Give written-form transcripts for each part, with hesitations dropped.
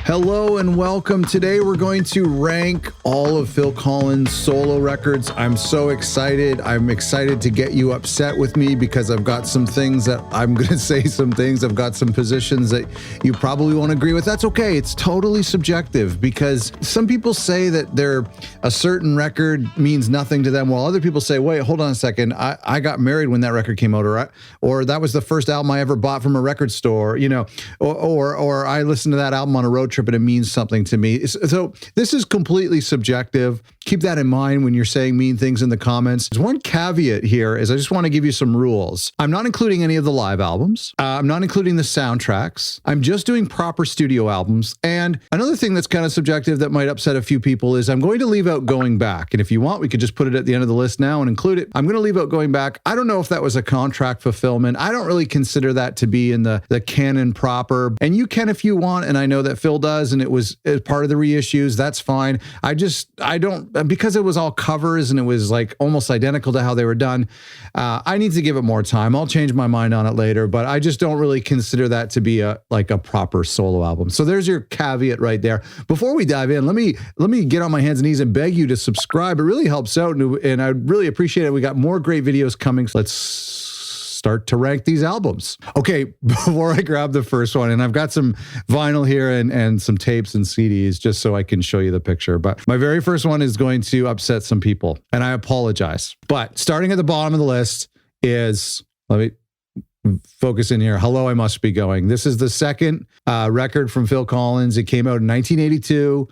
Hello and welcome. Today we're going to rank all of Phil Collins' solo records. I'm so excited. I'm excited to get you upset with me because I've got some things that I'm going to say some things. I've got some positions that you probably won't agree with. That's okay. It's totally subjective because some people say that a certain record means nothing to them while other people say, wait, hold on a second. I got married when that record came out, or that was the first album I ever bought from a record store, or I listened to that album on a road trip and it means something to me. So this is completely subjective. Keep that in mind when you're saying mean things in the comments. There's one caveat here is I just want to give you some rules. I'm not including any of the live albums. I'm not including the soundtracks. I'm just doing proper studio albums. And another thing that's kind of subjective that might upset a few people is I'm going to leave out Going Back. And if you want, we could just put it at the end of the list now and include it. I'm going to leave out Going Back. I don't know if that was a contract fulfillment. I don't really consider that to be in the canon proper. And you can if you want. And I know that Phil does. And it was part of the reissues. That's fine. I don't, because it was all covers and it was like almost identical to how they were done. I need to give it more time. I'll change my mind on it later, but I just don't really consider that to be a proper solo album. So there's your caveat right there. Before we dive in, let me get on my hands and knees and beg you to subscribe. It really helps out, and I'd really appreciate it. We got more great videos coming. So let's start to rank these albums. Okay, before I grab the first one, and I've got some vinyl here and some tapes and CDs just so I can show you the picture. But my very first one is going to upset some people, and I apologize. But starting at the bottom of the list is, let me focus in here. Hello, I Must Be Going. This is the second record from Phil Collins. It came out in 1982,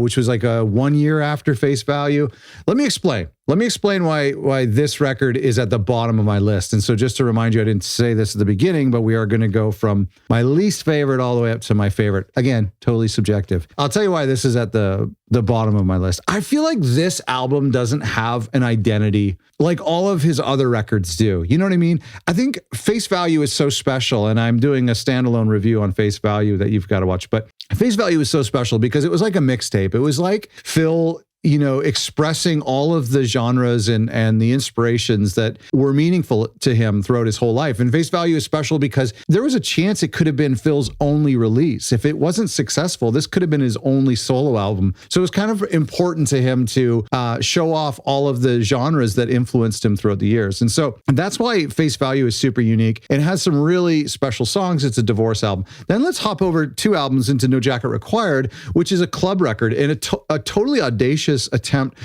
which was like 1 year after Face Value. Let me explain. Let me explain why this record is at the bottom of my list. And so just to remind you, I didn't say this at the beginning, but we are going to go from my least favorite all the way up to my favorite. Again, totally subjective. I'll tell you why this is at the bottom of my list. I feel like this album doesn't have an identity like all of his other records do. You know what I mean? I think Face Value is so special, and I'm doing a standalone review on Face Value that you've got to watch. But Face Value is so special because it was like a mixtape. It was like Phil, expressing all of the genres and the inspirations that were meaningful to him throughout his whole life. And Face Value is special because there was a chance it could have been Phil's only release. If it wasn't successful, this could have been his only solo album. So it was kind of important to him to show off all of the genres that influenced him throughout the years. And so that's why Face Value is super unique. It has some really special songs. It's a divorce album. Then let's hop over 2 albums into No Jacket Required, which is a club record and a totally audacious attempt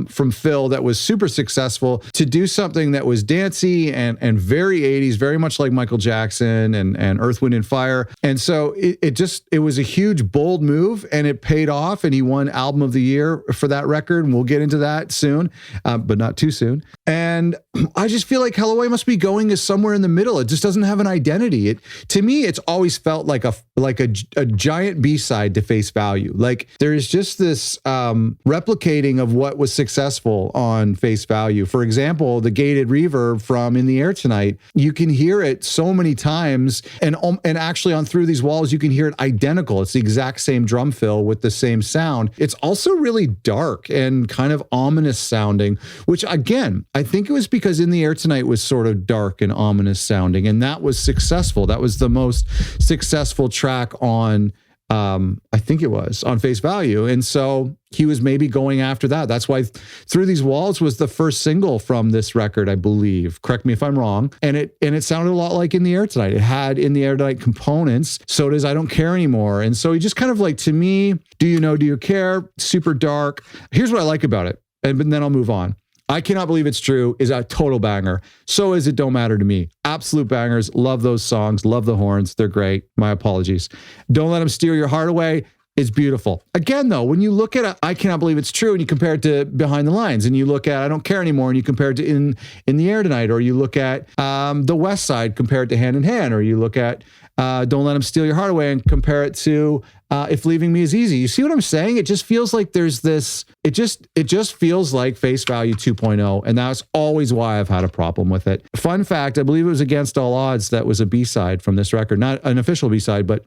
from Phil that was super successful to do something that was dancey and very 80s, very much like Michael Jackson and Earth, Wind and Fire. And so it was a huge, bold move, and it paid off, and he won Album of the Year for that record. And we'll get into that soon, but not too soon. And I just feel like Hello, I Must Be Going is somewhere in the middle. It just doesn't have an identity. To me, it's always felt like a giant B-side to Face Value. Like there's just this replicating of what was successful on Face Value. For example, the gated reverb from In the Air Tonight, you can hear it so many times, and actually on Through These Walls, you can hear it identical. It's the exact same drum fill with the same sound. It's also really dark and kind of ominous sounding, which again, I think it was because In the Air Tonight was sort of dark and ominous sounding, and that was successful. That was the most successful track on I think it was on Face Value. And so he was maybe going after that. That's why Through These Walls was the first single from this record, I believe. Correct me if I'm wrong. And it sounded a lot like In the Air Tonight. It had In the Air Tonight components. So does I Don't Care Anymore. And so he just kind of like, to me, Do You Know, Do You Care? Super dark. Here's what I like about it. And then I'll move on. I Cannot Believe It's True is a total banger. So is It Don't Matter to Me. Absolute bangers. Love those songs. Love the horns. They're great. My apologies. Don't Let Them Steal Your Heart Away is beautiful. Again, though, when you look at I Cannot Believe It's True and you compare it to Behind the Lines, and you look at I Don't Care Anymore and you compare it to In the Air Tonight, or you look at The West Side compared to Hand in Hand, or you look at Don't Let Them Steal Your Heart Away and compare it to If Leaving Me Is Easy. You see what I'm saying? It just feels like there's this, it just feels like Face Value 2.0. And that's always why I've had a problem with it. Fun fact, I believe it was Against All Odds that was a B-side from this record. Not an official B-side, but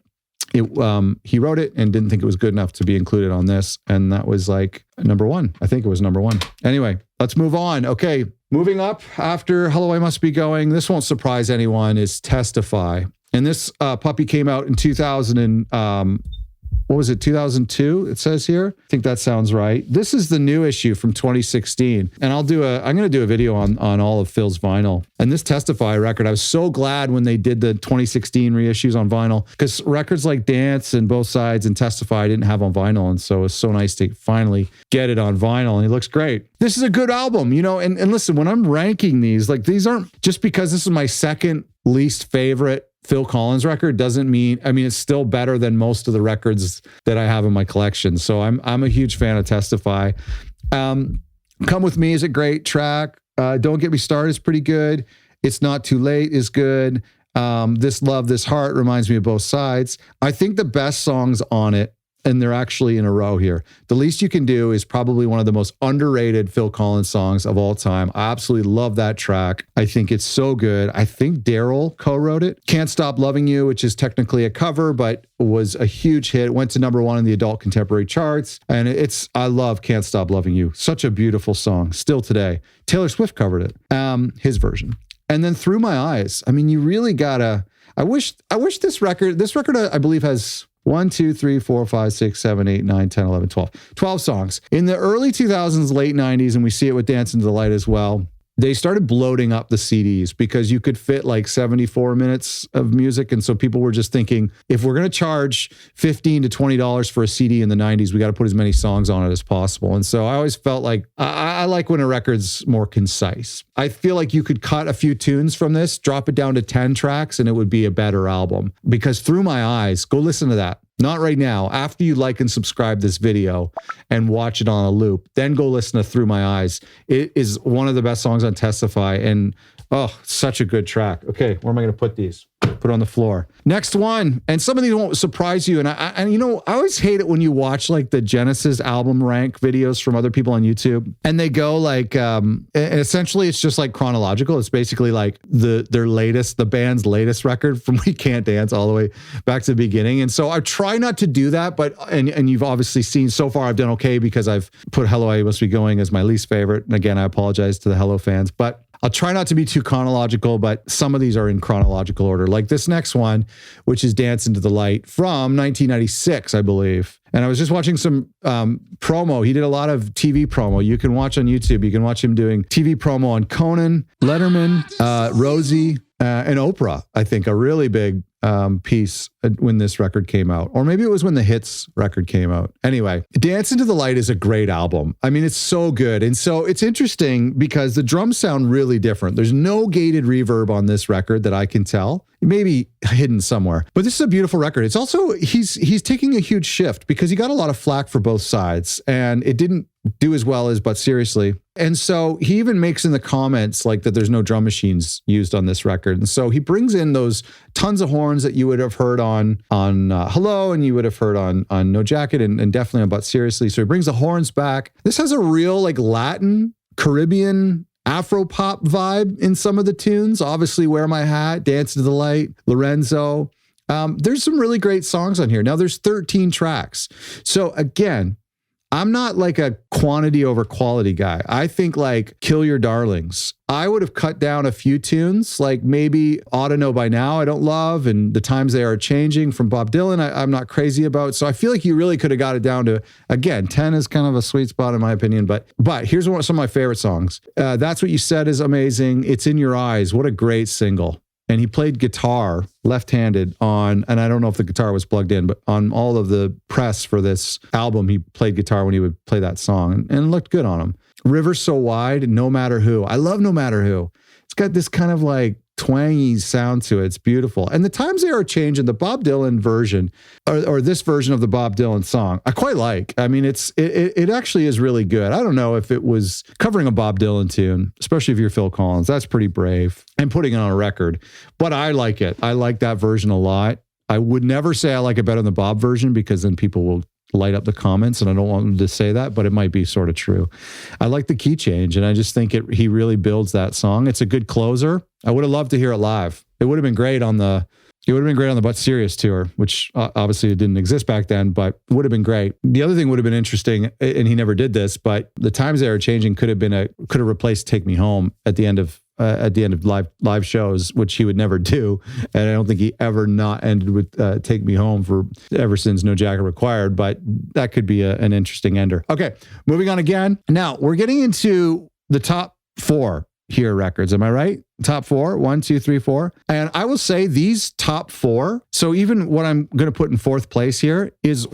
he wrote it and didn't think it was good enough to be included on this. And that was like number 1. I think it was number 1. Anyway, let's move on. Okay, moving up after Hello, I Must Be Going. This won't surprise anyone, is Testify. And this puppy came out in 2000 and what was it, 2002? It says here. I think that sounds right. This is the new issue from 2016. And I'm going to do a video on all of Phil's vinyl. And this Testify record, I was so glad when they did the 2016 reissues on vinyl, because records like Dance and Both Sides and Testify I didn't have on vinyl. And so it's so nice to finally get it on vinyl. And it looks great. This is a good album, you know, and listen, when I'm ranking these, like these aren't just because this is my second least favorite Phil Collins record doesn't mean, I mean, it's still better than most of the records that I have in my collection. So I'm a huge fan of Testify. Come With Me is a great track. Don't Get Me Started is pretty good. It's Not Too Late is good. This Love, This Heart reminds me of Both Sides. I think the best songs on it, and they're actually in a row here. The Least You Can Do is probably one of the most underrated Phil Collins songs of all time. I absolutely love that track. I think it's so good. I think Daryl co-wrote it. Can't Stop Loving You, which is technically a cover, but was a huge hit. Went to #1 in the adult contemporary charts. And I love Can't Stop Loving You. Such a beautiful song, still today. Taylor Swift covered it, his version. And then Through My Eyes. I mean, you really gotta, I wish this record, I believe has 1, 2, 3, 4, 5, 6, 7, 8, 9, 10, 11, 12. 12 songs. In the early 2000s, late 90s, and we see it with Dance into the Light as well, they started bloating up the CDs because you could fit like 74 minutes of music. And so people were just thinking, if we're going to charge $15 to $20 for a CD in the 90s, we got to put as many songs on it as possible. And so I always felt like I like when a record's more concise. I feel like you could cut a few tunes from this, drop it down to 10 tracks, and it would be a better album. Because Through My Eyes, go listen to that. Not right now. After you like and subscribe this video and watch it on a loop, then go listen to Through My Eyes. It is one of the best songs on Testify, and oh, such a good track. Okay, where am I going to put these? Put on the floor. Next one, and some of these won't surprise you. And you know, I always hate it when you watch like the Genesis album rank videos from other people on YouTube, and they go like, essentially it's just like chronological. It's basically like the band's latest record from We Can't Dance all the way back to the beginning. And so I try not to do that, but and you've obviously seen so far I've done okay because I've put Hello I Must Be Going as my least favorite. And again, I apologize to the Hello fans, but I'll try not to be too chronological, but some of these are in chronological order. Like this next one, which is Dance Into the Light from 1996, I believe. And I was just watching some promo. He did a lot of TV promo. You can watch on YouTube. You can watch him doing TV promo on Conan, Letterman, Rosie, and Oprah. I think a really big piece when this record came out. Or maybe it was when the Hits record came out. Anyway, Dance Into the Light is a great album. I mean, it's so good. And so it's interesting because the drums sound really different. There's no gated reverb on this record that I can tell. Maybe hidden somewhere. But this is a beautiful record. It's also, he's taking a huge shift because he got a lot of flack for Both Sides and it didn't do as well as But Seriously. And so he even makes in the comments like that there's no drum machines used on this record. And so he brings in those tons of horns that you would have heard on Hello, and you would have heard on No Jacket and definitely on But Seriously. So he brings the horns back. This has a real like Latin, Caribbean, Afro-pop vibe in some of the tunes. Obviously, Wear My Hat, Dance to the Light, Lorenzo. There's some really great songs on here. Now, there's 13 tracks. So again, I'm not like a quantity over quality guy. I think like Kill Your Darlings. I would have cut down a few tunes, like maybe Ought to Know By Now I don't love, and The Times They Are Changing from Bob Dylan I'm not crazy about. So I feel like you really could have got it down to, again, 10 is kind of a sweet spot in my opinion, but here's some of my favorite songs. That's What You Said is amazing. It's In Your Eyes. What a great single. And he played guitar left-handed on, and I don't know if the guitar was plugged in, but on all of the press for this album, he played guitar when he would play that song, and it looked good on him. River So Wide, No Matter Who. I love No Matter Who. It's got this kind of like twangy sound to it. It's beautiful. And The Times They Are Changing, the Bob Dylan version, or this version of the Bob Dylan song, I quite like. I mean, it actually is really good. I don't know if it was covering a Bob Dylan tune, especially if you're Phil Collins. That's pretty brave and putting it on a record. But I like it. I like that version a lot. I would never say I like it better than the Bob version because then people will light up the comments, and I don't want them to say that, but it might be sort of true. I like the key change, and I just think he really builds that song. It's a good closer. I would have loved to hear it live. It would have been great on the But Serious tour, which obviously it didn't exist back then, but would have been great. The other thing would have been interesting, and he never did this, but The Times They Are Changing could have replaced Take Me Home at the end of at the end of live shows, which he would never do. And I don't think he ever not ended with Take Me Home for ever since No Jacket Required, but that could be an interesting ender. Okay, moving on again. Now we're getting into the top 4 here records. Am I right? Top 4, 1, 2, 3, 4. And I will say these top 4. So even what I'm going to put in 4th place here is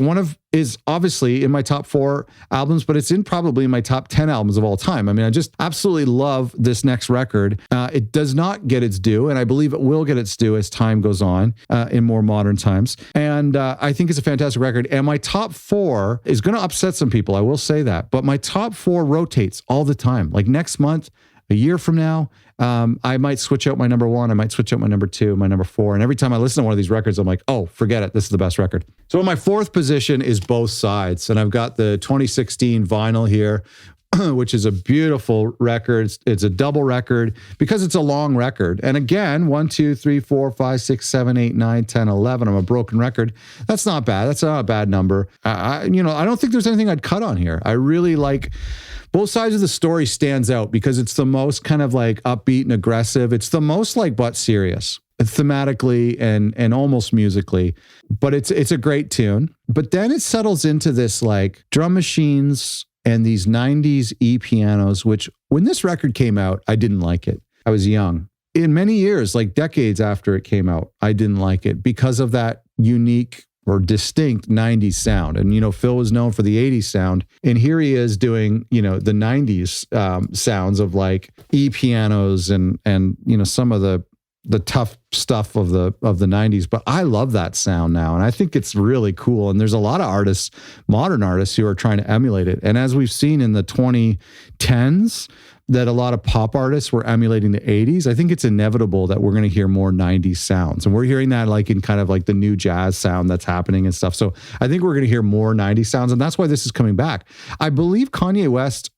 obviously in my top 4 albums, but it's in probably my top 10 albums of all time. I mean, I just absolutely love this next record. It does not get its due, and I believe it will get its due as time goes on in more modern times. And I think it's a fantastic record. And my top 4 is going to upset some people. I will say that. But my top 4 rotates all the time. Like next month, a year from now, I might switch out my number 1. I might switch out my number 2, my number 4. And every time I listen to one of these records, I'm like, oh, forget it. This is the best record. So in my 4th position is Both Sides. And I've got the 2016 vinyl here, which is a beautiful record. It's a double record because it's a long record. And again, 1, 2, 3, 4, 5, 6, 7, 8, 9, 10, 11. I'm a broken record. That's not bad. That's not a bad number. I don't think there's anything I'd cut on here. I really like Both Sides of the Story stands out because it's the most kind of like upbeat and aggressive. It's the most like but serious thematically and almost musically, but it's a great tune. But then it settles into this like drum machines and these 90s e-pianos, which when this record came out, I didn't like it. I was young. In many years, like decades after it came out, I didn't like it because of that unique or distinct 90s sound. And, Phil was known for the 80s sound. And here he is doing, the 90s sounds of like e-pianos and some of the tough stuff of the 90s. But I love that sound now. And I think it's really cool. And there's a lot of artists, modern artists, who are trying to emulate it. And as we've seen in the 2010s, that a lot of pop artists were emulating the 80s, I think it's inevitable that we're going to hear more 90s sounds. And we're hearing that like in kind of like the new jazz sound that's happening and stuff. So I think we're going to hear more 90s sounds. And that's why this is coming back. I believe Kanye West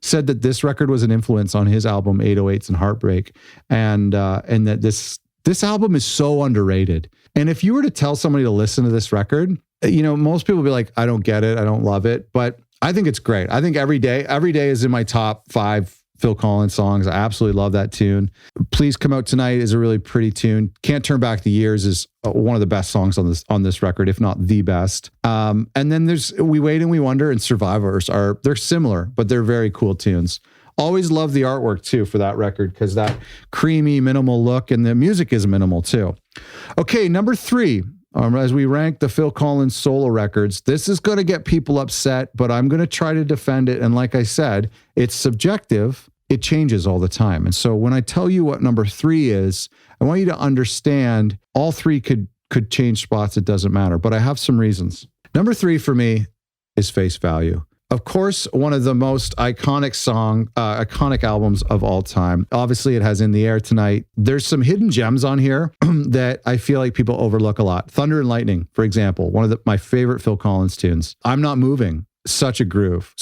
said that this record was an influence on his album 808s and Heartbreak. And that this album is so underrated. And if you were to tell somebody to listen to this record, most people would be like, I don't get it. I don't love it. But I think it's great. I think every day is in my top 5 Phil Collins songs. I absolutely love that tune. Please Come Out Tonight is a really pretty tune. Can't Turn Back the Years is one of the best songs on this record, if not the best. And then there's We Wait and We Wonder and Survivors they're similar, but they're very cool tunes. Always love the artwork too for that record because that creamy, minimal look, and the music is minimal too. Okay, number 3. As we rank the Phil Collins solo records, this is going to get people upset, but I'm going to try to defend it. And like I said, it's subjective. It changes all the time. And so when I tell you what number 3 is, I want you to understand all 3 could change spots. It doesn't matter, but I have some reasons. Number 3 for me is Face Value. Of course, one of the most iconic albums of all time. Obviously, it has In the Air Tonight. There's some hidden gems on here that I feel like people overlook a lot. Thunder and Lightning, for example, one of my favorite Phil Collins tunes. I'm Not Moving. Such a groove.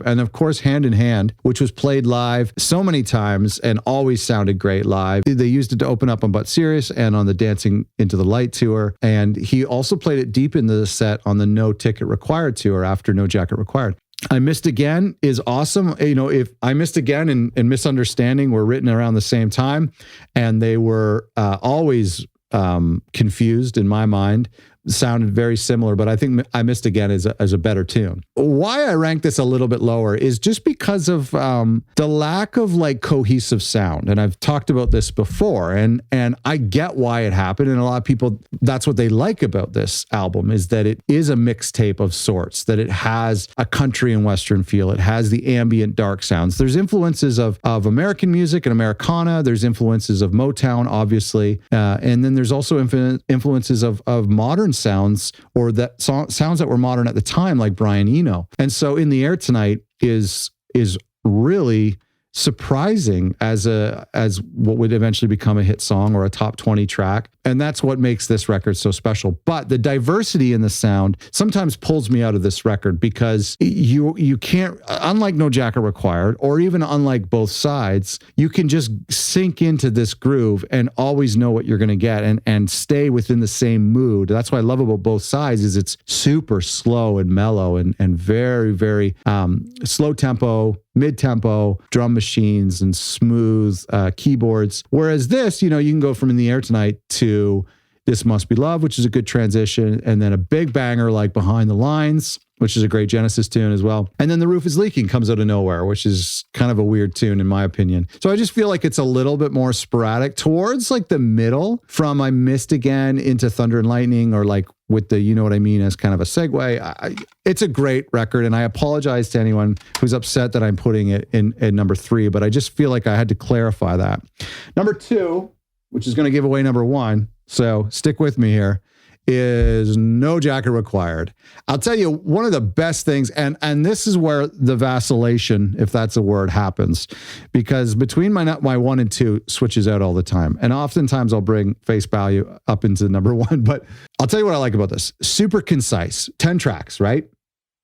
And of course, Hand in Hand, which was played live so many times and always sounded great live. They used it to open up on But Serious and on the Dancing into the Light tour. And he also played it deep into the set on the No Ticket Required tour after No Jacket Required. I Missed Again is awesome. If I Missed Again and Misunderstanding were written around the same time, and they were always confused in my mind, sounded very similar, but I think I Missed Again is a better tune. Why I rank this a little bit lower is just because of the lack of like cohesive sound. And I've talked about this before, and I get why it happened. And a lot of people, that's what they like about this album, is that it is a mixtape of sorts, that it has a country and Western feel. It has the ambient dark sounds. There's influences of American music and Americana. There's influences of Motown, obviously. And then there's also influences of modern sounds, or that sounds that were modern at the time, like Brian Eno. And so In the Air Tonight is really surprising as what would eventually become a hit song or a top 20 track. And that's what makes this record so special. But the diversity in the sound sometimes pulls me out of this record, because you can't, unlike No Jacket Required, or even unlike Both Sides, you can just sink into this groove and always know what you're going to get and stay within the same mood. That's what I love about Both Sides, is it's super slow and mellow and very, very slow tempo, mid-tempo drum machines and smooth keyboards. Whereas this, you can go from In the Air Tonight to This Must Be Love, which is a good transition, and then a big banger like Behind the Lines, which is a great Genesis tune as well. And then The Roof is Leaking comes out of nowhere, which is kind of a weird tune in my opinion. So I just feel like it's a little bit more sporadic towards like the middle from I Missed Again into Thunder and Lightning, or like with the You Know What I Mean as kind of a segue. It's a great record, and I apologize to anyone who's upset that I'm putting it in at number 3, but I just feel like I had to clarify that. Number 2, which is going to give away number 1, so stick with me here, is No Jacket Required. I'll tell you, one of the best things, and this is where the vacillation, if that's a word, happens, because between my 1 and 2 switches out all the time. And oftentimes I'll bring Face Value up into number 1, but I'll tell you what I like about this. Super concise, 10 tracks, right?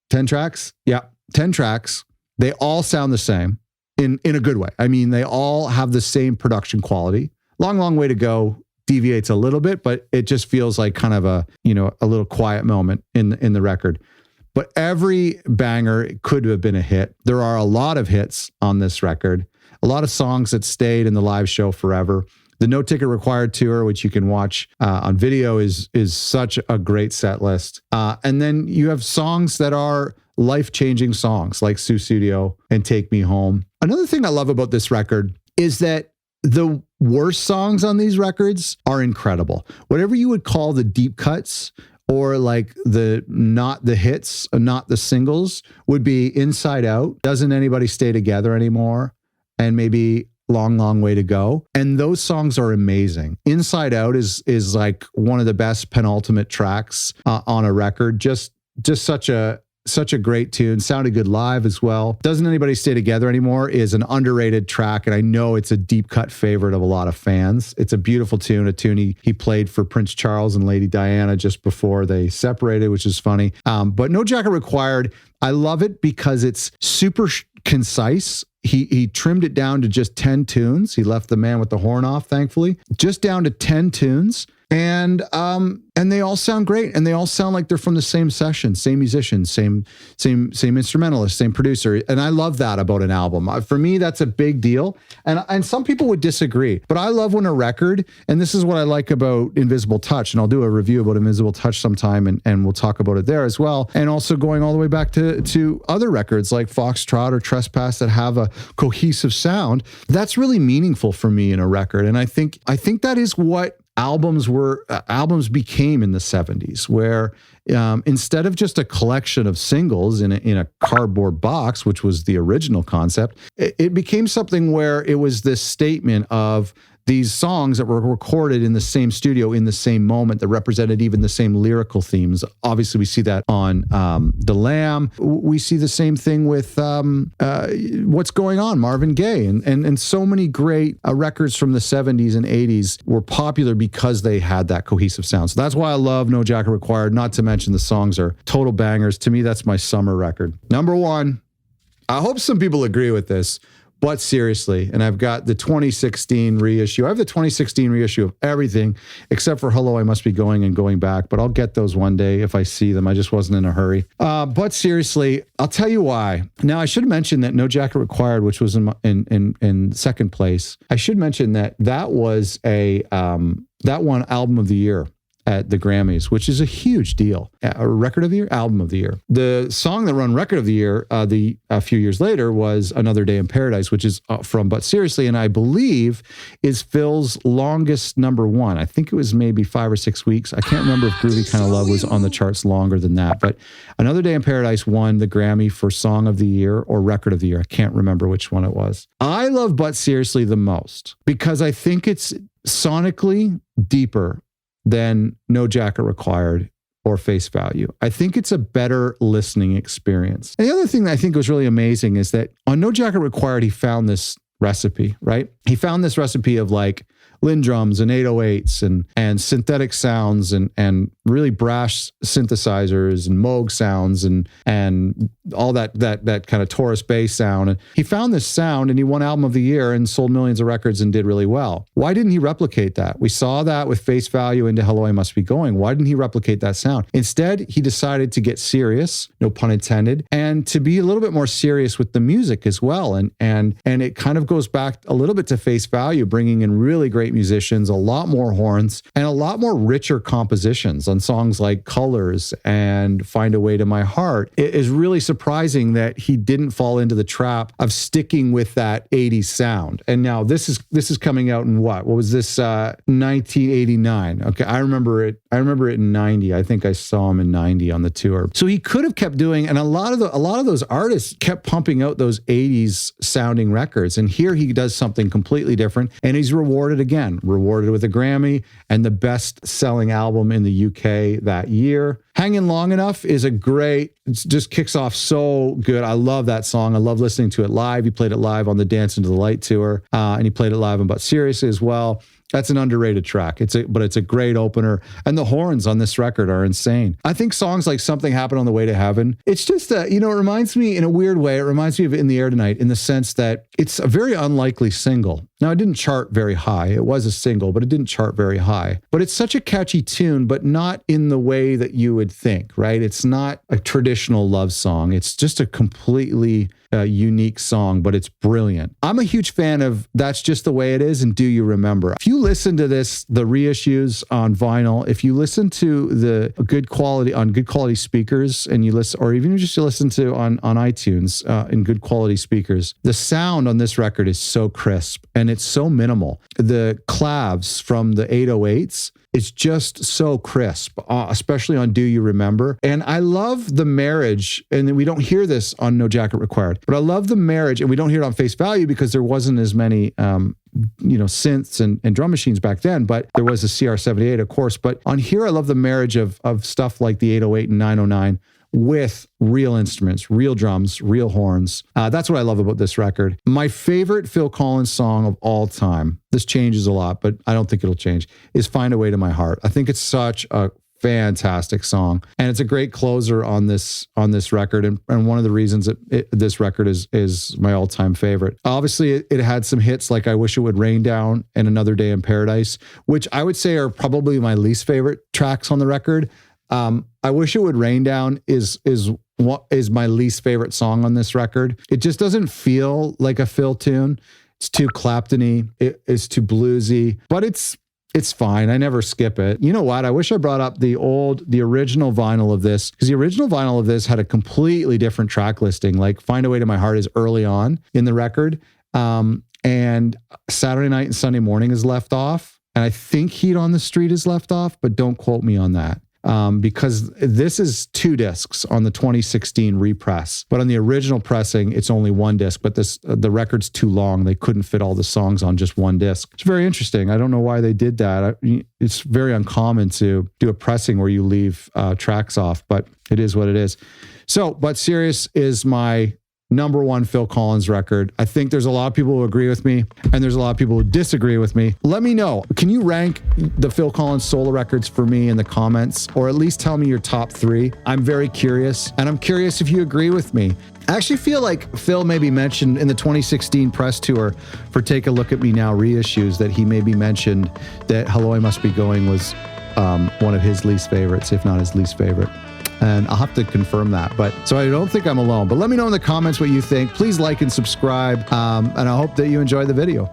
10 tracks? Yeah, 10 tracks. They all sound the same in a good way. I mean, they all have the same production quality. Long way to go. Deviates a little bit, but it just feels like kind of a little quiet moment in the record. But every banger could have been a hit. There are a lot of hits on this record, a lot of songs that stayed in the live show forever. The No Ticket Required tour, which you can watch on video, is such a great set list. And then you have songs that are life-changing songs like Sussudio and Take Me Home. Another thing I love about this record is that the worst songs on these records are incredible. Whatever you would call the deep cuts, or like not the hits, not the singles, would be Inside Out, Doesn't Anybody Stay Together Anymore, and maybe Long Way to Go. And those songs are amazing. Inside Out is like one of the best penultimate tracks on a record. Just such a great tune. Sounded good live as well. Doesn't Anybody Stay Together Anymore is an underrated track, and I know it's a deep cut favorite of a lot of fans. It's a beautiful tune, a tune he played for Prince Charles and Lady Diana just before they separated, which is funny. But No Jacket Required, I love it because it's super concise. He trimmed it down to just 10 tunes. He left the man with the horn off, thankfully. Just down to 10 tunes. And they all sound great, and they all sound like they're from the same session, same musicians, same instrumentalist, same producer. And I love that about an album. For me, that's a big deal. And some people would disagree, but I love when a record, and this is what I like about Invisible Touch, and I'll do a review about Invisible Touch sometime, and we'll talk about it there as well. And also going all the way back to other records like Foxtrot or Trespass that have a cohesive sound. That's really meaningful for me in a record. And I think that is what albums became in the 70s, where instead of just a collection of singles in a cardboard box, which was the original concept, it became something where it was this statement of these songs that were recorded in the same studio in the same moment that represented even the same lyrical themes. Obviously, we see that on The Lamb. We see the same thing with What's Going On, Marvin Gaye. And so many great records from the 70s and 80s were popular because they had that cohesive sound. So that's why I love No Jacket Required, not to mention the songs are total bangers. To me, that's my summer record. Number 1, I hope some people agree with this, but seriously, and I've got the 2016 reissue. I have the 2016 reissue of everything except for Hello, I Must Be Going and Going Back, but I'll get those one day if I see them. I just wasn't in a hurry. But seriously, I'll tell you why. Now, I should mention that No Jacket Required, which was in second place. I should mention that was that won Album of the Year at the Grammys, which is a huge deal. A Record of the Year, Album of the Year. The song that won Record of the Year a few years later was Another Day in Paradise, which is from But Seriously, and I believe is Phil's longest number 1. I think it was maybe 5 or 6 weeks. I can't remember if Groovy Kind of Love was on the charts longer than that, but Another Day in Paradise won the Grammy for Song of the Year or Record of the Year. I can't remember which one it was. I love But Seriously the most because I think it's sonically deeper than No Jacket Required or Face Value. I think it's a better listening experience. And the other thing that I think was really amazing is that on No Jacket Required, he found this recipe, right? He found this recipe of like drums and 808s and synthetic sounds and really brash synthesizers and Moog sounds and all that kind of Taurus bass sound. And he found this sound and he won Album of the Year and sold millions of records and did really well. Why didn't he replicate that? We saw that with Face Value into Hello, I Must Be Going. Why didn't he replicate that sound? Instead, he decided to get serious, no pun intended, and to be a little bit more serious with the music as well. And it kind of goes back a little bit to Face Value, bringing in really great musicians, a lot more horns, and a lot more richer compositions on songs like Colors and Find a Way to My Heart. It is really surprising that he didn't fall into the trap of sticking with that 80s sound. And now this is coming out in what was this 1989? Okay, I remember it in 90. I think I saw him in 90 on the tour. So he could have kept doing, and a lot of those artists kept pumping out those 80s sounding records. And here he does something completely different, and he's rewarded with a Grammy and the best selling album in the UK that year. Hanging Long Enough is it just kicks off so good. I love that song. I love listening to it live. He played it live on the Dance Into the Light tour, and he played it live on But Seriously as well. That's an underrated track. But it's a great opener. And the horns on this record are insane. I think songs like Something Happened on the Way to Heaven, it's just, it reminds me in a weird way, it reminds me of In the Air Tonight in the sense that it's a very unlikely single. Now, it didn't chart very high. It was a single, but it didn't chart very high. But it's such a catchy tune, but not in the way that you would think, right? It's not a traditional love song. It's just a completely unique song, but it's brilliant. I'm a huge fan of That's Just the Way It Is and Do You Remember. If you listen to this, the reissues on vinyl, if you listen to the good quality speakers and you listen, or even just listen to on iTunes in good quality speakers, the sound on this record is so crisp and it's so minimal. The clavs from the 808s, it's just so crisp, especially on Do You Remember? And I love the marriage, and we don't hear this on No Jacket Required, but I love the marriage, and we don't hear it on Face Value because there wasn't as many synths and drum machines back then, but there was a CR78, of course. But on here, I love the marriage of stuff like the 808 and 909 with real instruments, real drums, real horns. That's what I love about this record. My favorite Phil Collins song of all time, this changes a lot, but I don't think it'll change, is Find a Way to My Heart. I think it's such a fantastic song, and it's a great closer on this record, and one of the reasons that this record is my all-time favorite. Obviously, it had some hits like I Wish It Would Rain Down and Another Day in Paradise, which I would say are probably my least favorite tracks on the record. I Wish It Would Rain Down is what is my least favorite song on this record. It just doesn't feel like a Phil tune. It's too Clapton-y. It's too bluesy, but it's fine. I never skip it. You know what? I wish I brought up the original vinyl of this, because the original vinyl of this had a completely different track listing. Like Find a Way to My Heart is early on in the record. And Saturday Night and Sunday Morning is left off. And I think Heat on the Street is left off, but don't quote me on that. Because this is 2 discs on the 2016 repress, but on the original pressing, it's only 1 disc, but the record's too long. They couldn't fit all the songs on just 1 disc. It's very interesting. I don't know why they did that. It's very uncommon to do a pressing where you leave tracks off, but it is what it is. So, But Serious is my #1 Phil Collins record. I think there's a lot of people who agree with me, and there's a lot of people who disagree with me. Let me know. Can you rank the Phil Collins solo records for me in the comments, or at least tell me your top 3? I'm very curious, and I'm curious if you agree with me. I actually feel like Phil maybe mentioned in the 2016 press tour for Take a Look at Me Now reissues that he maybe mentioned that Hello, I Must Be Going was one of his least favorites, if not his least favorite. And I'll have to confirm that. So I don't think I'm alone. But let me know in the comments what you think. Please like and subscribe. And I hope that you enjoy the video.